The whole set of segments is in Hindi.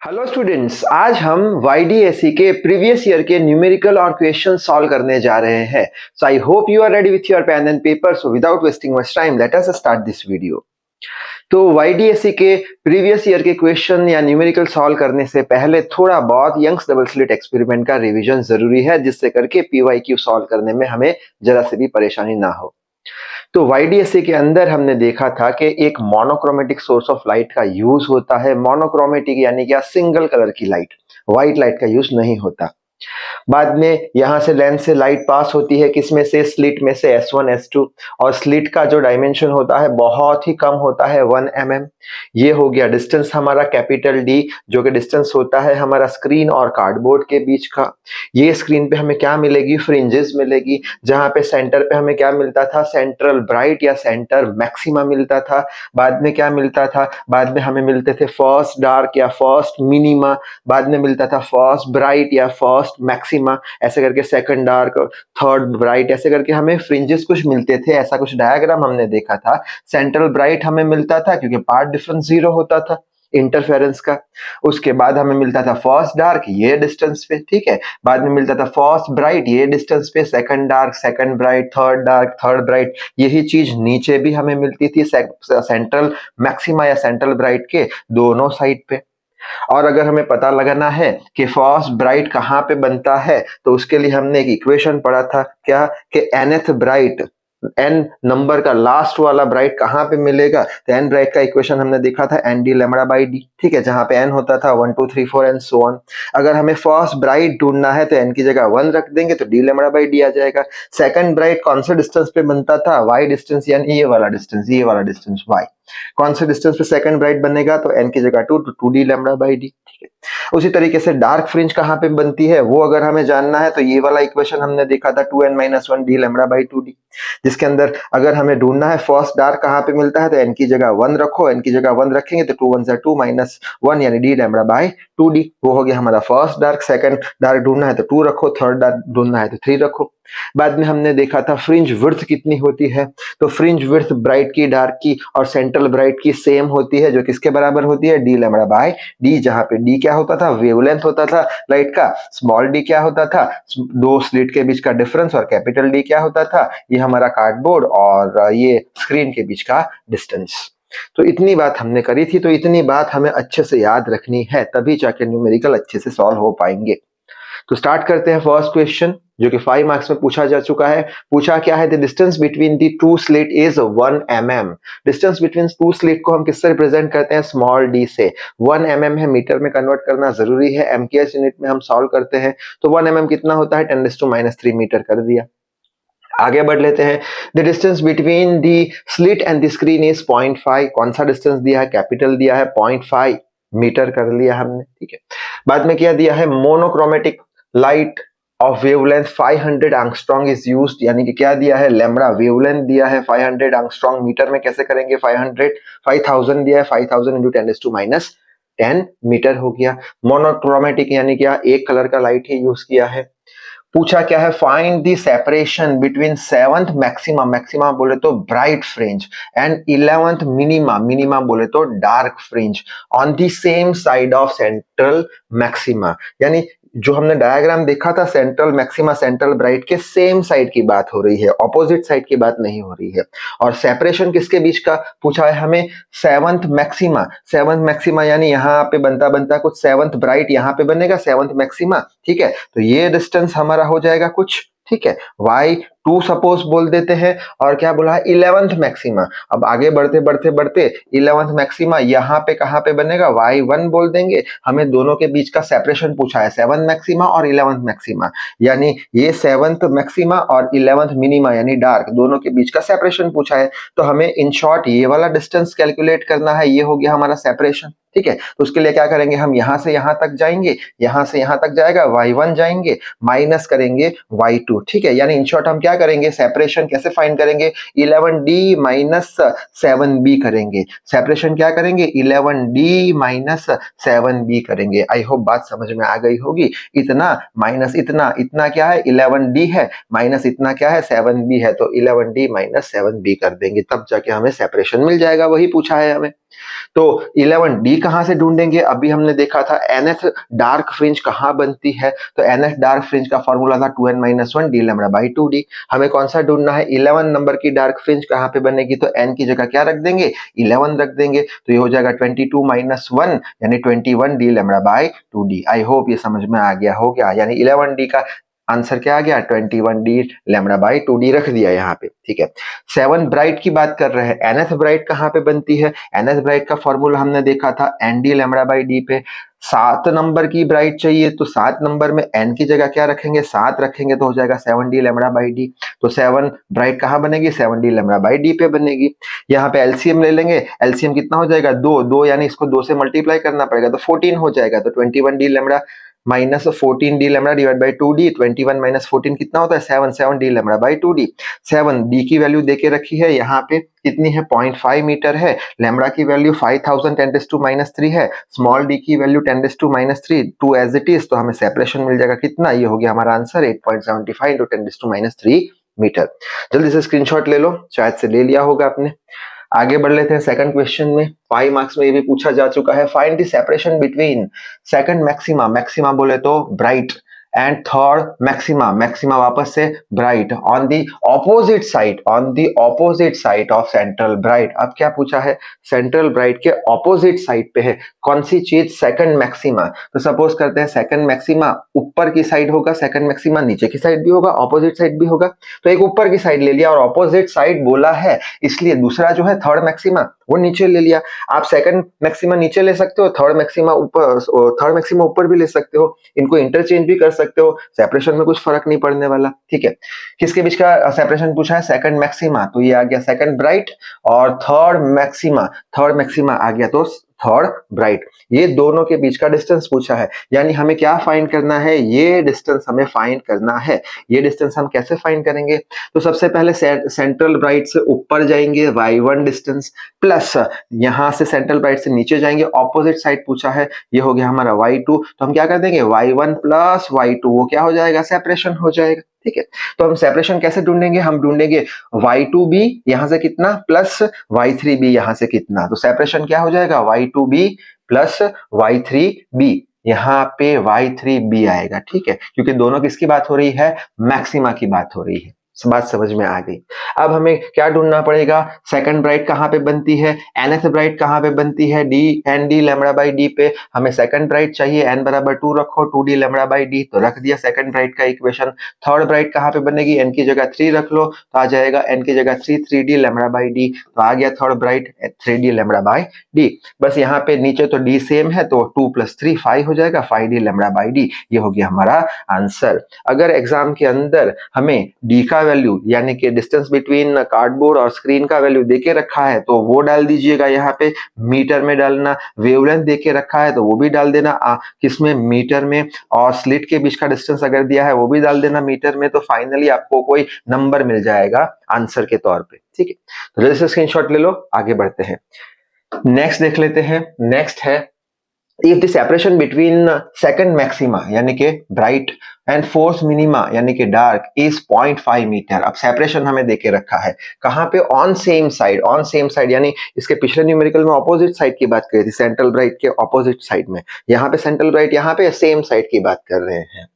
हेलो स्टूडेंट्स, आज हम YDSE के प्रीवियस ईयर के न्यूमेरिकल और क्वेश्चन सॉल्व करने जा रहे हैं। So I hope you are ready with your pen and paper. So without wasting much time let us start this video. तो YDSE के प्रीवियस ईयर के क्वेश्चन या न्यूमेरिकल सॉल्व करने से पहले थोड़ा बहुत यंग्स डबल स्लिट एक्सपेरिमेंट का रिवीजन जरूरी है, जिससे करके PYQ सॉल्व करने में हमें जरा से भी परेशानी ना हो। तो YDSE के अंदर हमने देखा था कि एक मोनोक्रोमेटिक सोर्स ऑफ लाइट का यूज होता है। मोनोक्रोमेटिक यानी क्या, सिंगल कलर की लाइट, व्हाइट लाइट का यूज नहीं होता। बाद में यहां से लेंस से लाइट पास होती है, किसमें से, स्लिट में से, S1 S2, और स्लिट का जो डायमेंशन होता है बहुत ही कम होता है, 1 mm। ये हो गया डिस्टेंस हमारा कैपिटल D, जो कि डिस्टेंस होता है हमारा स्क्रीन और कार्डबोर्ड के बीच का। ये स्क्रीन पे हमें क्या मिलेगी, फ्रिंजेस मिलेगी, जहां पे सेंटर पे हमें क्या मिलता था, सेंट्रल ब्राइट या सेंटर मैक्सिमा मिलता था। बाद में क्या मिलता था, बाद में हमें मिलते थे फर्स्ट डार्क या फर्स्ट मिनिमा, बाद में मिलता था फर्स्ट ब्राइट या फर्स्ट मैक्सिमा, ऐसे करके सेकंड डार्क, थर्ड ब्राइट, ऐसे करके हमें फ्रिंजेस कुछ मिलते थे। ऐसा कुछ डायग्राम हमने देखा था। सेंट्रल ब्राइट हमें मिलता था क्योंकि पार्ट डिफरेंस 0 होता था इंटरफेरेंस का। उसके बाद हमें मिलता था फर्स्ट डार्क, ये डिस्टेंस पे, ठीक है। बाद में मिलता था फर्स्ट ब्राइट, ये डिस्टेंस पे, second dark, second bright, third dark, third bright. यही चीज नीचे भी हमें मिलती थी, सेंट्रल मैक्सिमा या सेंट्रल ब्राइट के दोनों साइड पे। और अगर हमें पता लगाना है कि फर्स्ट ब्राइट कहाँ पे बनता है, तो उसके लिए हमने एक इक्वेशन पढ़ा था, क्या, कि nth ब्राइट, n नंबर का लास्ट वाला ब्राइट कहाँ पे मिलेगा। तो n ब्राइट का इक्वेशन हमने देखा था nd लैम्बडा बाई डी, ठीक है, जहां पे n होता था 1 2 3 4 एंड सो ऑन। अगर हमें फर्स्ट ब्राइट ढूंढना है तो n की जगह 1 रख देंगे तो d लैम्बडा बाई डी आ जाएगा। सेकंड ब्राइट कौन से डिस्टेंस पे बनता था, y डिस्टेंस, यानी ये वाला डिस्टेंस, ये वाला डिस्टेंस y। कौन से डिस्टेंस पे सेकंड ब्राइट बनेगा, तो n की जगह 2 तो 2d लैम्बडा बाई डी, ठीक है। उसी तरीके से डार्क फ्रिंज कहाँ पे बनती है वो अगर हमें जानना है, तो ये वाला इक्वेशन हमने देखा था 2n-1 d lambda by 2d, जिसके अंदर अगर हमें ढूंढना है फर्स्ट डार्क कहाँ पे मिलता है, तो n की जगह 1 रखो, n की जगह 1 रखेंगे तो 2 1 2 -1 यानी d लैम्बडा बाई 2d, वो हो गया हमारा फर्स्ट डार्क। सेकंड डार्क ढूंढना है तो 2 रखो, थर्ड डार्क ढूंढना है तो 3 रखो। बाद में हमने देखा था फ्रिंज विड्थ कितनी होती है, तो फ्रिंज विड्थ ब्राइट की, डार्क की और सेंट्रल ब्राइट की सेम होती है, जो किसके बराबर होती है, d लैम्बडा बाई d, जहां पे d क्या होता था, वेवलेंथ होता था लाइट का, स्मॉल d क्या होता था, दो स्लिट के बीच का डिफरेंस, और कैपिटल D क्या होता था, ये हमारा कार्डबोर्ड और ये स्क्रीन के बीच का डिस्टेंस। तो इतनी बात हमने करी थी, तो इतनी बात हमें अच्छे से याद रखनी है, तभी जाके न्यूमेरिकल अच्छे से सॉल्व हो पाएंगे। तो स्टार्ट करते हैं फर्स्ट क्वेश्चन, जो कि 5 मार्क्स में पूछा जा चुका है। पूछा क्या है, the distance between the two slit is 1 mm। Distance between two slit को हम किससे रिप्रेजेंट करते हैं, स्मॉल d से। 1 mm है, मीटर में कन्वर्ट करना जरूरी है, MKS यूनिट में हम सॉल्व करते हैं। तो 1 mm कितना होता है, 10⁻³ मीटर कर दिया। आगे बढ़ लेते हैं। The distance between the slit and the screen is 0.5। कौन सा डिस्टेंस दिया है, कैपिटल दिया है, 0.5 मीटर कर लिया हमने, ठीक है। बाद में क्या दिया है, monochromatic light of wavelength 500 angstrom is used, यानी कि क्या दिया है, लैम्बडा वेवलेंथ दिया है 500 एंगस्ट्रॉम। मीटर में कैसे करेंगे, 5000 दिया है, 5000 इंटू 10⁻10 मीटर हो गया। मोनोक्रोमेटिक यानी क्या, एक कलर का लाइट ही यूज किया है। पूछा क्या है, find the separation between 7th maxima, maxima बोले तो bright fringe, and 11th minima, minima बोले तो dark fringe, on the same side of central maxima. यानी जो हमने डायग्राम देखा था, सेंट्रल मैक्सिमा सेंट्रल ब्राइट के सेम साइड की बात हो रही है, ऑपोजिट साइड की बात नहीं हो रही है। और सेपरेशन किसके बीच का पूछा है हमें, 7th मैक्सिमा, 7th मैक्सिमा यानी यहाँ पे बनता बनता कुछ 7th ब्राइट यहाँ पे बनेगा, 7th मैक्सिमा, ठीक है। तो ये डिस्टेंस हमारा हो जाएगा कुछ, ठीक है, y2 सपोज बोल देते हैं। और क्या बोला है, 11th मैक्सिमा। अब आगे बढ़ते बढ़ते बढ़ते 11th मैक्सिमा यहाँ पे कहाँ पे बनेगा, y1 बोल देंगे। हमें दोनों के बीच का सेपरेशन पूछा है, 7th मैक्सिमा और 11th मैक्सिमा, यानी ये 7th मैक्सिमा और 11th मिनिमा यानी डार्क, दोनों के बीच का सेपरेशन पूछा है। तो हमें इन शॉर्ट ये वाला डिस्टेंस कैलकुलेट करना है, ये हो गया हमारा सेपरेशन, ठीक है। तो उसके लिए क्या करेंगे, हम यहां से यहां तक जाएंगे, यहां से यहां तक जाएगा, y1 जाएंगे, माइनस करेंगे y2, ठीक है। यानी इन शॉर्ट हम क्या करेंगे, सेपरेशन कैसे फाइंड करेंगे, 11d माइनस 7b करेंगे। सेपरेशन क्या करेंगे, 11d माइनस 7b करेंगे। आई होप बात समझ में आ गई होगी। इतना माइनस इतना, इतना क्या है, 11d है, माइनस इतना क्या है, 7b है, तो 11d माइनस 7b कर देंगे, तब जाके हमें सेपरेशन मिल जाएगा, वही पूछा है हमें। तो 11 डी कहां से ढूंढेंगे? अभी हमने देखा था nth डार्क फ्रिंज कहां बनती है, तो nth डार्क फ्रिंज का फॉर्मूला था 2n-1 D lambda by 2d। हमें कौन सा ढूंढना है? 11 नंबर की डार्क फ्रिंज कहां पे बनेगी, तो n की जगह क्या रख देंगे? 11 रख देंगे, तो ये हो जाएगा 22-1 यानी 21 D lambda by 2d। I hope ये समझ में आ गया होगा, यानी 11 डी का आंसर क्या आ गया? 21 डी लैम्डा बाई 2d रख दिया यहाँ पे, ठीक है। 7 ब्राइट की बात कर रहे हैं, nth ब्राइट कहाँ पे बनती है? nth ब्राइट का फॉर्मूला हमने देखा था nd लैम्डा बाई d पे। 7 नंबर की ब्राइट चाहिए, तो 7 नंबर में n की जगह क्या रखेंगे? 7 रखेंगे, तो हो जाएगा 7d लैम्डा बाई d। तो 7 ब्राइट कहाँ बनेगी? 7d लैम्डा बाई d पे बनेगी। यहाँ पे एलसीएम ले लेंगे, एलसीएम कितना हो जाएगा? 2 यानी इसको 2 से मल्टीप्लाई करना पड़ेगा, तो 14 हो जाएगा। तो 21d lambda minus 14 D lambda divide by 2d, 21 minus 14 कितना होता है? 7 D lambda by 2d। 7 D की वैल्यू देके रखी है यहाँ पे, कितनी है? 0.5 मीटर है। लैम्डा की वैल्यू 5000 10⁻³ है। स्मॉल डी की वैल्यू 10⁻³ 2 एज इट इज, तो हमें सेपरेशन मिल जाएगा कितना? ये हो गया हमारा आंसर 8.75 × 10⁻³ मीटर। जल्दी से स्क्रीनशॉट ले लो, शायद से ले लिया होगा आपने। आगे बढ़ लेते हैं सेकंड क्वेश्चन में। 5 मार्क्स में ये भी पूछा जा चुका है। Find the separation between second maxima, maxima बोले तो bright, and third maxima, maxima वापस से bright on the opposite side, on the opposite side of central bright. अब क्या पूछा है? सेंट्रल ब्राइट के ऑपोजिट साइड पे है कौन सी चीज? Second maxima. तो सपोज करते हैं सेकंड मैक्सिमा ऊपर की साइड होगा, सेकंड मैक्सिमा नीचे की साइड भी होगा, ऑपोजिट साइड भी होगा। तो एक ऊपर की साइड ले लिया और ऑपोजिट साइड बोला है, इसलिए दूसरा जो है थर्ड मैक्सिमा वो नीचे ले लिया। आप सेकंड मैक्सिमा नीचे ले सकते हो, थर्ड मैक्सिमा ऊपर भी ले सकते हो, इनको इंटरचेंज भी कर सकते हो, सेपरेशन में कुछ फर्क नहीं पड़ने वाला, ठीक है। किसके बीच का सेपरेशन पूछा है? सेकंड मैक्सिमा, तो ये आ गया सेकंड ब्राइट, और थर्ड मैक्सिमा आ गया तो थर्ड ब्राइट। ये दोनों के बीच का डिस्टेंस पूछा है, यानी हमें क्या फाइंड करना है? ये डिस्टेंस हमें फाइंड करना है। ये डिस्टेंस हम कैसे फाइंड करेंगे? तो सबसे पहले सेंट्रल ब्राइट से ऊपर जाएंगे y1 डिस्टेंस, प्लस यहां से सेंट्रल ब्राइट से नीचे जाएंगे, ऑपोजिट साइड पूछा है, ये हो गया हमारा y2। तो हम क्या कर देंगे? y1 प्लस y2, वो क्या हो जाएगा? सेपरेशन हो जाएगा, ठीक है। तो हम सेपरेशन कैसे ढूंढेंगे? हम ढूंढेंगे y2b यहां से कितना, प्लस y3b यहां से कितना। तो सेपरेशन क्या हो जाएगा? y2b प्लस y3b, यहाँ पे y3b आएगा, ठीक है, क्योंकि दोनों किसकी बात हो रही है? मैक्सिमा की बात हो रही है। बात समझ में आ गई। अब हमें क्या ढूंढना पड़ेगा? सेकंड ब्राइट कहां पे बनती है? nth ब्राइट कहां पे बनती है? nd लैम्डा बाई d पे। हमें सेकंड ब्राइट चाहिए, n बराबर 2 रखो, 2d लैम्डा बाई d, तो रख दिया सेकंड ब्राइट का इक्वेशन। थर्ड ब्राइट कहां पे बनेगी? n की जगह 3 रख लो, तो आ जाएगा n की जगह 3d लैम्डा बाई d, तो आ गया third bright 3d lambda by d। बस यहाँ पे नीचे तो d सेम है, तो 2 + 3 5 हो जाएगा, 5d लैम्डा बाई d। ये हो गया हमारा आंसर। अगर एग्जाम के अंदर हमें d का वैल्यू यानी कि डिस्टेंस बिटवीन कार्डबोर्ड और स्क्रीन का वैल्यू देके रखा है, तो वो डाल दीजिएगा यहाँ पे, मीटर में डालना। वेवलेंथ देके रखा है तो वो भी डाल देना, किसमें? मीटर में। और स्लिट के बीच का डिस्टेंस अगर दिया है वो भी डाल देना मीटर में। तो फाइनली आपको कोई नंबर मिल जाएगा आंसर के तौर पे, ठीक है। तो जल्दी से स्क्रीनशॉट ले लो, आगे बढ़ते हैं। नेक्स्ट देख लेते हैं। नेक्स्ट है, if the separation between second maxima यानी कि ब्राइट एंड फोर्थ मिनिमा यानी कि डार्क इज 0.5 मीटर। अब सेपरेशन हमें देके रखा है कहां पे? ऑन सेम साइड, यानी इसके पिछले न्यूमेरिकल में ऑपोजिट साइड की बात करी थी, सेंट्रल ब्राइट के ऑपोजिट साइड में। यहाँ पे सेंट्रल ब्राइट, यहाँ पे सेम साइड की बात कर रहे हैं।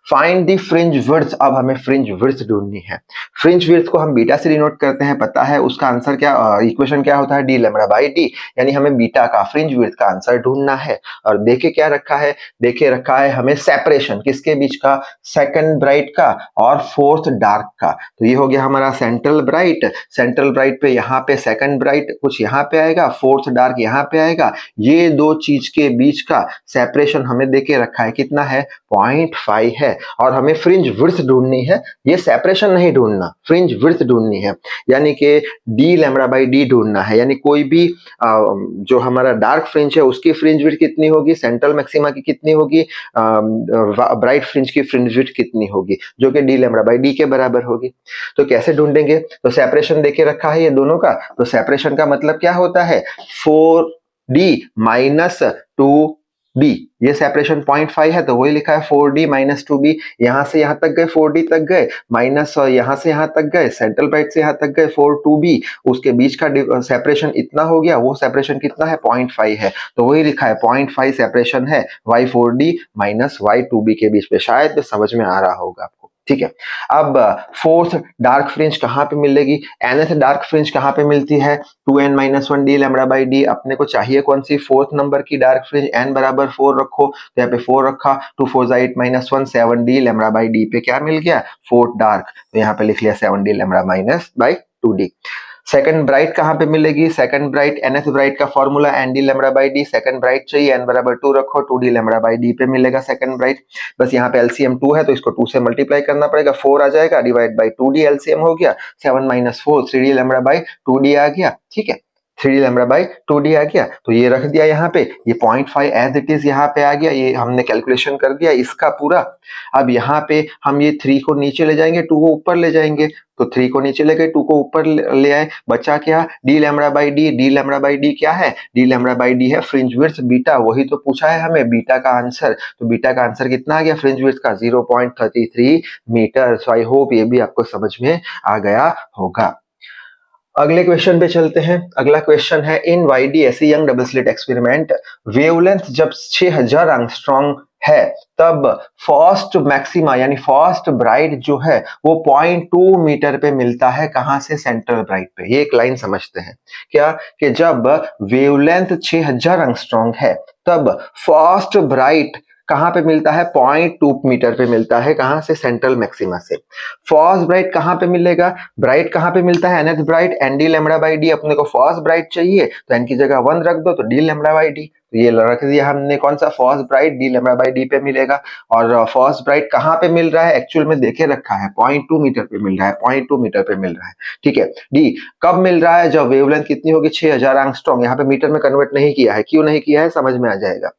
Find the fringe width. अब हमें फ्रिंज विड्थ ढूंढनी है। फ्रिंज विड्थ को हम बीटा से डिनोट करते हैं, पता है उसका आंसर क्या, इक्वेशन क्या होता है? डी लैम्डा बाई डी, यानी हमें बीटा का फ्रिंज विड्थ का आंसर ढूंढना है। और देखे क्या रखा है? देखे रखा है हमें सेपरेशन किसके बीच का? सेकंड ब्राइट का और फोर्थ डार्क का। तो ये हो गया हमारा सेंट्रल ब्राइट पे, यहाँ पे सेकंड ब्राइट कुछ यहाँ पे आएगा, फोर्थ डार्क यहाँ पे आएगा। ये दो चीज के बीच का सेपरेशन हमें देके रखा है, कितना है? 0.5 है। और हमें फ्रिंज विड्थ ढूंढनी है, ये सेपरेशन नहीं ढूंढना, फ्रिंज विड्थ ढूंढनी है, यानी कि डी लैम्डा बाई डी ढूंढना है। यानी कोई भी जो हमारा डार्क फ्रिंज है उसकी फ्रिंज विड्थ कितनी होगी, सेंट्रल मैक्सिमा की कितनी होगी, ब्राइट फ्रिंज की फ्रिंज विड्थ कितनी होगी, जो कि डी लैम्डा बाई डी के बराबर होगी। तो कैसे ढूंढेंगे? तो सेपरेशन देके रखा है ये दोनों का, तो सेपरेशन का मतलब क्या होता है? 4d - 2d बी, ये सेपरेशन 0.5 है तो वही लिखा है 4d माइनस 2b। यहां से यहां तक गए 4d तक गए, माइनस यहां से यहां तक गए, सेंट्रल ब्राइट से यहां तक गए 4 2b, उसके बीच का सेपरेशन इतना हो गया, वो सेपरेशन कितना है 0.5 है तो वही लिखा है 0.5 सेपरेशन है y4d माइनस y2b के बीच में। शायद समझ में आ रहा होगा आपको, ठीक है। अब फोर्थ डार्क फ्रिंज कहां पे मिलेगी, nth डार्क फ्रिंज कहां पे मिलती है 2n minus 1 D lambda by D. अपने को चाहिए कौन सी, फोर्थ नंबर की डार्क फ्रिंज, n बराबर 4 रखो तो यहाँ पे 4 रखा, 2 4 8 minus 1 7 D lambda by D पे क्या मिल गया, फोर्थ डार्क, तो यहाँ पे लिख लिया 7 D lambda minus by 2d। Second bright कहां पे मिलेगी, सेकंड ब्राइट nth ब्राइट का formula n D lambda by D, second bright चाहिए n बराबर 2 रखो, 2 डी लैम्बडा बाई डी पे मिलेगा सेकंड ब्राइट। बस यहाँ पे एलसीएम 2 है तो इसको 2 से मल्टीप्लाई करना पड़ेगा, 4 आ जाएगा, डिवाइड बाई 2d एलसीएम हो गया, 7 minus 4 3d lambda by 2d आ गया, ठीक है। 3d लैम्बडा बाई 2d आ गया तो ये रख दिया यहाँ पे, ये 0.5 एज इट इज यहाँ पे आ गया, ये हमने कैलकुलेशन कर दिया इसका पूरा। अब यहाँ पे हम ये 3 को नीचे ले जाएंगे, 2 को ऊपर ले जाएंगे, तो 3 को नीचे ले गए, 2 को ऊपर ले आए, बचा क्या, D lambda by D. D lambda by D क्या है, डी लैम्बडा बाई डी है फ्रिंज विड्थ बीटा, वही तो पूछा है हमें बीटा का आंसर, तो बीटा का आंसर कितना आ गया फ्रिंज विड्थ का 0.33 मीटर। सो आई होप ये भी आपको समझ में आ गया होगा। अगले क्वेश्चन पे चलते हैं। अगला क्वेश्चन है, इन YDSE young double slit experiment wavelength जब 6000 एंगस्ट्रॉम है तब फर्स्ट मैक्सिमा यानी फर्स्ट ब्राइट जो है वो 0.2 मीटर पे मिलता है, कहां से, सेंट्रल ब्राइट पे। ये एक लाइन समझते हैं क्या, कि जब वेवलेंथ 6000 एंगस्ट्रॉम है तब फर्स्ट ब्राइट कहां पे मिलता है, 0.2 मीटर पे मिलता है, कहां से, सेंट्रल मैक्सिमा से। फर्स्ट ब्राइट कहां पे मिलेगा, ब्राइट कहां पे मिलता है, nth bright N D lambda by D. अपने को फर्स्ट ब्राइट चाहिए तो एन की जगह 1 रख दो तो डी लैम्बडा बाई डी, तो ये रख दिया हमने, कौन सा, first bright D lambda by D पे मिलेगा। और फर्स्ट ब्राइट कहां पे मिल रहा है, एक्चुअल में देखे रखा है 0.2 मीटर पे मिल रहा है, 0.2 मीटर पे मिल रहा है, ठीक है। डी कब मिल रहा है, जब वेवलेंथ कितनी होगी, 6000 एंगस्ट्रॉम। यहाँ पे मीटर में कन्वर्ट नहीं किया है, क्यों नहीं किया है समझ में आ जाएगा।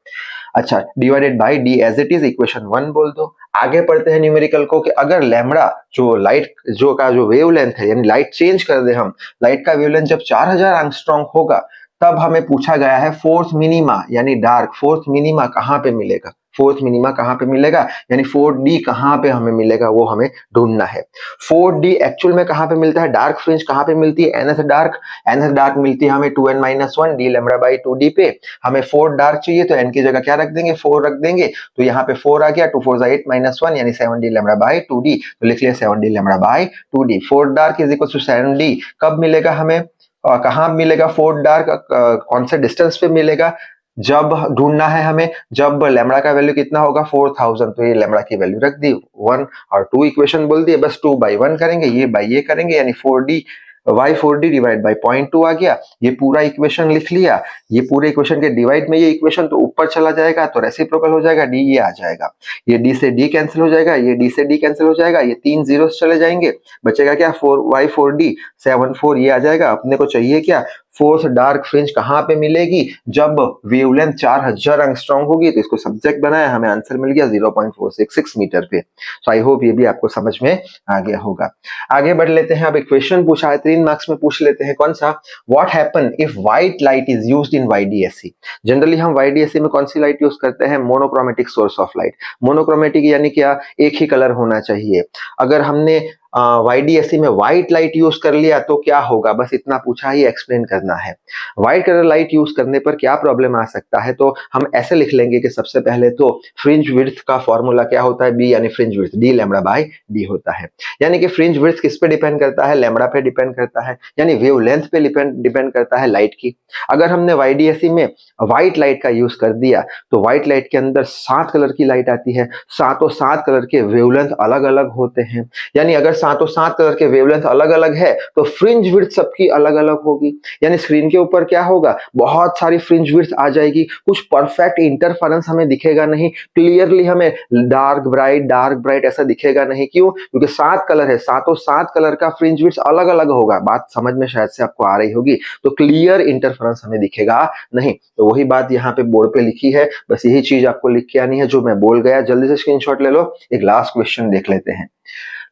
अच्छा, divided by D as it is, equation 1 बोल दो। आगे पढ़ते हैं न्यूमेरिकल को, कि अगर लैम्बडा जो लाइट जो का जो वेवलेंथ है, यानी लाइट चेंज कर दे हम, लाइट का वेवलेंथ जब 4000 एंगस्ट्रॉम होगा तब हमें पूछा गया है फोर्थ मिनिमा यानी डार्क, फोर्थ मिनिमा कहां पे मिलेगा, फोर्थ मिनिमा कहां पे मिलेगा, यानी 4d कहां पे हमें मिलेगा वो हमें ढूंढना है। 4d एक्चुअल में कहां पे मिलता है, डार्क फ्रिंज कहां पे मिलती है, nth डार्क मिलती है हमें 2n minus 1 D lambda by 2d पे। हमें 4 डार्क चाहिए तो n की जगह क्या रख देंगे, 4 रख देंगे, तो यहाँ पे 4 आ गया, 2 4 8 माइनस 1 यानी 7 डी लैम्बडा बाई 2d, तो लिख लिया 7 D lambda by 2d। 4 dark is equal to 7d, कब मिलेगा हमें, कहां मिलेगा 4 डार्क, कौन से डिस्टेंस पे मिलेगा, जब ढूंढना है हमें जब लैम्बडा का वैल्यू कितना होगा 4000, तो ये लैम्बडा की वैल्यू रख दी 1 और 2 इक्वेशन बोल दिए, बस 2 बाई 1 करेंगे, ये बाई ये करेंगे, यानी 4d y4d डिवाइड बाई 0.2 आ गया। ये पूरा इक्वेशन लिख लिया, ये पूरे इक्वेशन के डिवाइड में ये इक्वेशन तो ऊपर चला जाएगा तो रेसिप्रोकल हो जाएगा, d ये आ जाएगा, ये d से d कैंसिल हो जाएगा, ये d से d कैंसिल हो जाएगा, ये 3 जीरोस चले जाएंगे, बचेगा क्या 4y4d 7 4, ये आ जाएगा। अपने को चाहिए क्या, फोर्थ डार्क फ्रिंज कहां पे मिलेगी, जब वेवलेंथ 4000 एंगस्ट्रॉम होगी, तो इसको सब्जेक्ट बनाया, हमें आंसर मिल गया 0.466 मीटर पे। सो आई होप ये भी आपको समझ में आ गया होगा। आगे बढ़ लेते हैं, अब एक क्वेश्चन पूछा है 3 मार्क्स में, पूछ लेते हैं कौन सा, what happen if white light is used in YDSE। Generally हम YDSE में कौन सी लाइट यूज करते हैं, monochromatic source of light. Monochromatic यानी क्या, एक ही कलर होना चाहिए। अगर हमने YDSE में व्हाइट लाइट यूज कर लिया तो क्या होगा, बस इतना पूछा ही, एक्सप्लेन करना है। व्हाइट कलर लाइट यूज करने पर क्या प्रॉब्लम आ सकता है, तो हम ऐसे लिख लेंगे कि सबसे पहले तो फ्रिंज विड्थ का फॉर्मूला क्या होता है, बी यानी fringe width D lambda by D होता है। यानी कि फ्रिंज विड्थ किस पे डिपेंड करता है, लैम्बडा पे डिपेंड करता है, यानी वेवलेंथ पे डिपेंड करता है लाइट की। अगर हमने YDSE में व्हाइट लाइट का यूज कर दिया तो व्हाइट लाइट के अंदर 7 कलर की लाइट आती है, सातों 7 कलर के वेवलेंथ अलग अलग होते हैं, यानी अगर सातों 7 कलर के वेवलेंथ अलग अलग है तो फ्रिंज विड्थ सबकी अलग अलग होगी। यानी स्क्रीन के ऊपर क्या होगा, बहुत सारी फ्रिंज विड्थ आ जाएगी, कुछ परफेक्ट इंटरफेरेंस हमें दिखेगा नहीं, क्लियरली हमें डार्क ब्राइट ऐसा दिखेगा नहीं। क्यों, क्योंकि 7 कलर है, सातों 7 कलर का फ्रिंज विड्थ अलग अलग होगा। बात समझ में शायद से आपको आ रही होगी, तो क्लियर इंटरफेरेंस हमें दिखेगा नहीं। तो वही बात यहाँ पे बोर्ड पे लिखी है, बस यही चीज आपको लिख के आनी है जो मैं बोल गया। जल्दी से स्क्रीनशॉट ले लो। एक लास्ट क्वेश्चन देख लेते हैं।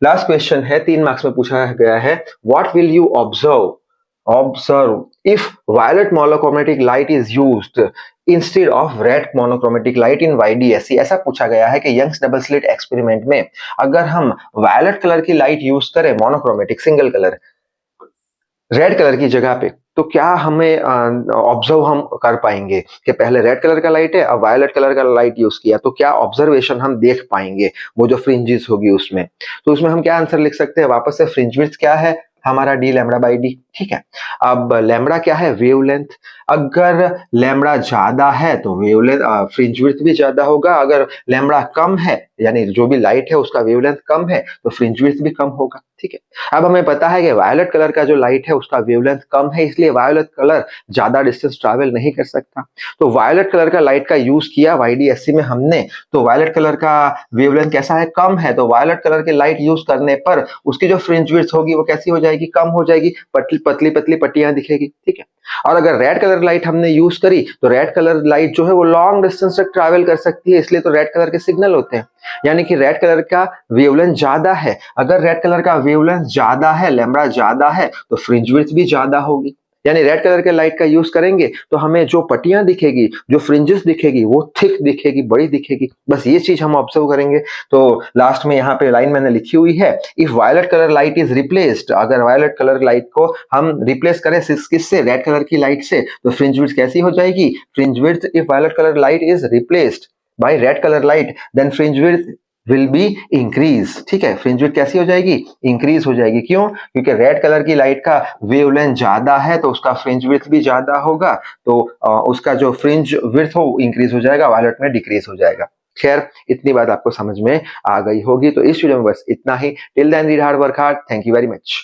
लास्ट क्वेश्चन है, 3 मार्क्स में पूछा गया है, what will you observe if violet monochromatic light is used instead of red monochromatic light in YDSE। ऐसा पूछा गया है कि यंग्स डबल स्लिट एक्सपेरिमेंट में अगर हम वायलेट कलर की लाइट यूज करें monochromatic single colour red colour की जगह पे, तो क्या हमें ऑब्जर्व हम कर पाएंगे कि पहले रेड कलर का लाइट है अब वायलेट कलर का लाइट यूज किया, तो क्या ऑब्जर्वेशन हम देख पाएंगे वो जो फ्रिंजेस होगी उसमें। तो उसमें हम क्या आंसर लिख सकते हैं, वापस से फ्रिंज विड्थ क्या है हमारा डी लैम्बडा बाई डी, ठीक है। अब लैम्बडा क्या है, वेवलेंथ। अगर लैम्बडा ज्यादा है तो वेवलेंथ फ्रिंज विड्थ भी ज्यादा होगा, अगर लैम्बडा कम है यानी जो भी लाइट है उसका वेवलेंथ कम है तो फ्रिंज विड्थ भी कम होगा, ठीक है। अब हमें पता है कि वायलेट कलर का जो लाइट है उसका वेवलेंथ कम है, इसलिए वायलेट कलर ज्यादा डिस्टेंस ट्रैवल नहीं कर सकता। तो वायलेट कलर का लाइट का यूज किया YDSE में हमने, तो वायलेट कलर का वेवलेंथ कैसा है, कम है, तो वायलेट कलर के लाइट यूज करने पर उसकी जो फ्रिंज विड्थ होगी वो कैसी हो जाएगी, कम हो जाएगी, पतली पतली पतली पट्टियां दिखेगी, ठीक है। और अगर रेड कलर लाइट हमने यूज करी तो रेड कलर लाइट जो है वो लॉन्ग डिस्टेंस तक ट्रैवल कर सकती है, इसलिए तो रेड कलर के सिग्नल होते हैं, यानी कि रेड कलर का वेवलेंथ ज्यादा है। अगर रेड कलर का वेवलेंथ ज्यादा है, लैम्बडा ज्यादा है, तो फ्रिंज विड्थ भी ज्यादा होगी, यानी रेड कलर के लाइट का यूज करेंगे तो हमें जो पट्टियां दिखेगी, जो फ्रिंजेस दिखेगी वो थिक दिखेगी, बड़ी दिखेगी, बस ये चीज हम ऑब्जर्व करेंगे। तो लास्ट में यहाँ पे लाइन मैंने लिखी हुई है, if violet colour light is replaced, अगर वायलेट कलर लाइट को हम रिप्लेस करें किससे, रेड कलर की लाइट से, तो फ्रिंज विड्थ कैसी हो जाएगी, fringe width if violet colour light is replaced by red colour light then fringe width will be increase, ठीक है। फ्रिंज विड्थ कैसी हो जाएगी, इंक्रीज हो जाएगी, क्यों, क्योंकि रेड कलर की लाइट का वेवलेंथ ज्यादा है तो उसका फ्रिंज विड्थ भी ज्यादा होगा, तो उसका जो फ्रिंज विड्थ हो इंक्रीज हो जाएगा, वायलेट में डिक्रीज हो जाएगा। खैर इतनी बात आपको समझ में आ गई होगी, तो इस वीडियो में बस इतना ही। Till then read hard work hard, thank you very much.